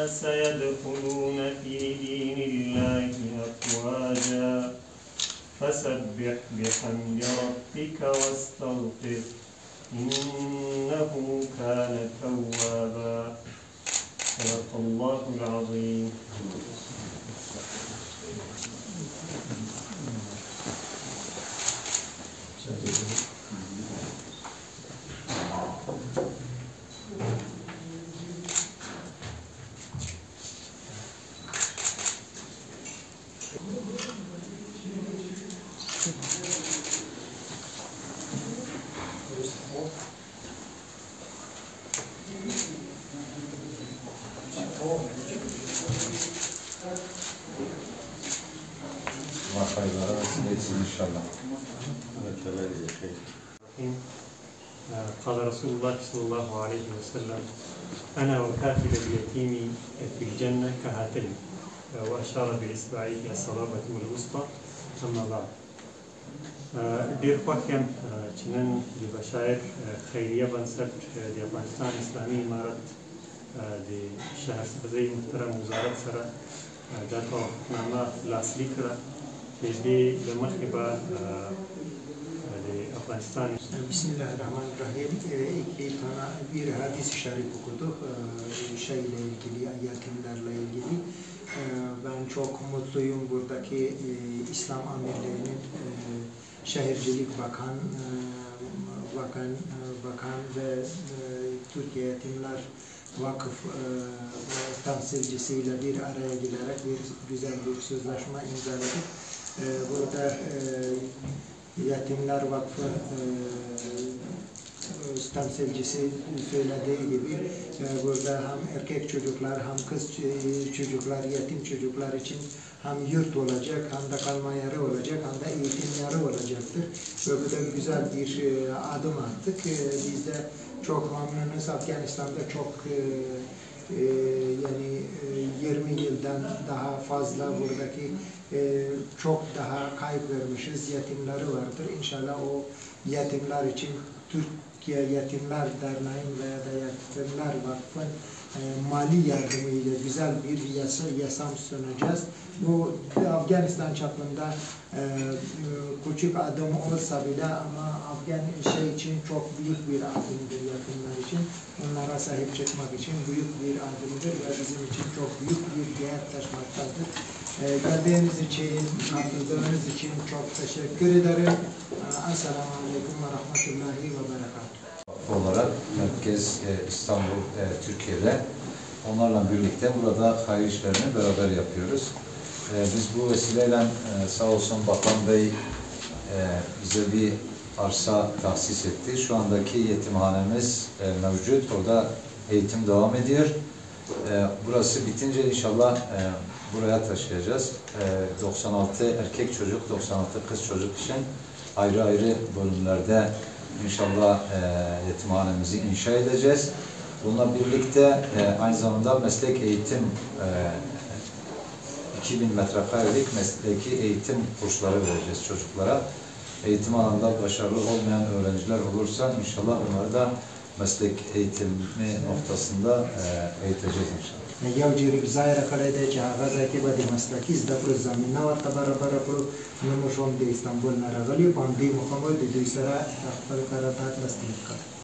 الناس يدخلون في دين الله أفواجا فسبح بحمد ربك واستغفر إنه كان توابا. صدق الله العظيم. قال رسول الله صلى الله عليه وسلم: أنا وكافل اليتيم في الجنة كهاتين، وأشار بإصبعيه الصبابة والوسطى. أما بعد، ډیر خوښ یم چې نن د بشایر خیریه بنسټ د افغانستان اسلامي امارت د شهرسازۍ محترم وزارت سره دا توافقنامه لاسلیک کړه چې دې له مخکې به د افغانستان. بسم الله الرحمن الرحیم. İki tane bir hadis-i şerif okuduk. Şeyle ilgili, yetimlerle ilgili. Ben çok mutluyum buradaki İslam amirlerinin, Şehircilik Bakan ve Türkiye Yetimler Vakıf temsilcisiyle bir araya gelerek bir güzel bir sözleşme imzaladık. Burada Yetimler Vakfı temsilcisi söylediği gibi burada hem erkek çocuklar hem kız çocuklar, yetim çocuklar için hem yurt olacak, hem de kalma yeri olacak, hem de eğitim yeri olacaktır. Ve bu da güzel bir adım attık. Biz de çok memnunuz. Afganistan'da çok yani 20 yıldan daha fazla buradaki çok daha kayıp vermişiz. Yetimleri vardır. İnşallah o yetimler için Türkiye Yetimler Derneği veya da Yetimler Vakfı'nın mali yardımıyla güzel bir yasam sunacağız. Bu Afganistan çapında küçük adım olsa bile ama Afgan için çok büyük bir adımdır yetimler için. Onlara sahip çıkmak için büyük bir adımdır ve bizim için çok büyük bir değer taşımaktadır. Geldiğiniz için, katıldığınız için çok teşekkür ederim. Esselamu Aleyküm ve Rahmetullahi ve Berekatuhu. Olarak Merkez İstanbul, Türkiye'de onlarla birlikte burada hayır işlerini beraber yapıyoruz. Biz bu vesileyle sağ olsun Bakan Bey bize bir arsa tahsis etti. Şu andaki yetimhanemiz mevcut. Orada eğitim devam ediyor. Burası bitince inşallah buraya taşıyacağız. 96 erkek çocuk, 96 kız çocuk için ayrı ayrı bölümlerde İnşallah yetimhanemizi inşa edeceğiz. Bununla birlikte aynı zamanda meslek eğitim 2000 metrekarelik mesleki eğitim kursları vereceğiz çocuklara. Eğitim alanında başarılı olmayan öğrenciler olursa inşallah onları da meslek eğitimi noktasında eğiteceğiz inşallah. یو جریب ظاهر کړی دی چې هغه ځای کې به د مسلکي زده کړو زمینه ورته برابره کړو. نو موږ هم د استانبول نه راغلي په همدې مخامل د دوی سره خپل قرارداد لاسلیک کړ.